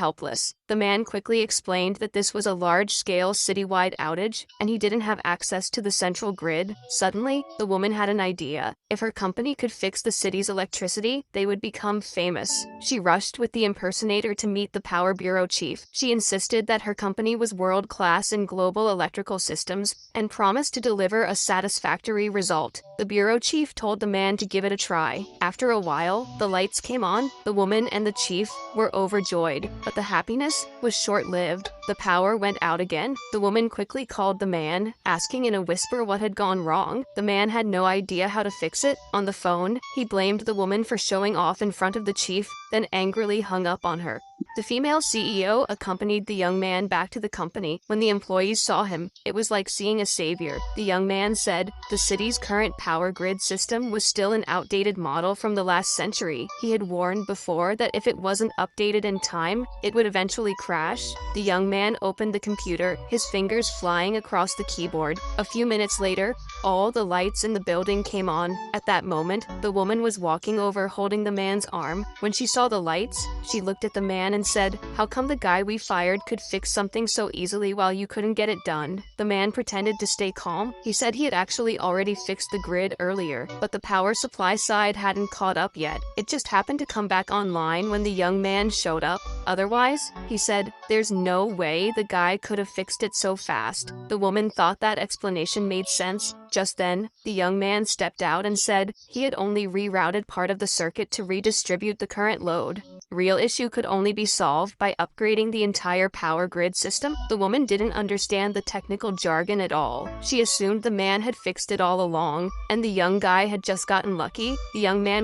helpless. The man quickly explained that this was a large-scale citywide outage, and he didn't have access to the central grid. Suddenly, the woman had an idea. If her company could fix the city's electricity, they would become famous. She rushed with the impersonator to meet the Power Bureau chief. She insisted that her company was world-class in global electrical systems and promised to deliver a satisfactory result. The bureau chief told the man to give it a try. After a while, the lights came on. The woman and the chief were overjoyed, but the happiness was short-lived. The power went out again. The woman quickly called the man, asking in a whisper what had gone wrong. The man had no idea how to fix it. On the phone, he blamed the woman for showing off in front of the chief, then angrily hung up on her. The female CEO accompanied the young man back to the company. When the employees saw him, it was like seeing a savior. The young man said the city's current power grid system was still an outdated model from the last century. He had warned before that if it wasn't updated in time, it would eventually crash. The young man opened the computer, his fingers flying across the keyboard. A few minutes later, all the lights in the building came on. At that moment, the woman was walking over holding the man's arm. When she saw the lights, she looked at the man and said, "How come the guy we fired could fix something so easily while you couldn't get it done?" The man pretended to stay calm. He said he had actually already fixed the grid earlier, but the power supply side hadn't caught up yet. It just happened to come back online when the young man showed up. Otherwise, he said, there's no way the guy could have fixed it so fast. The woman thought that explanation made sense. Just then, the young man stepped out and said he had only rerouted part of the circuit to redistribute the current load. The real issue could only be solved by upgrading the entire power grid system. The woman didn't understand the technical jargon at all. She assumed the man had fixed it all along, and the young guy had just gotten lucky. The young man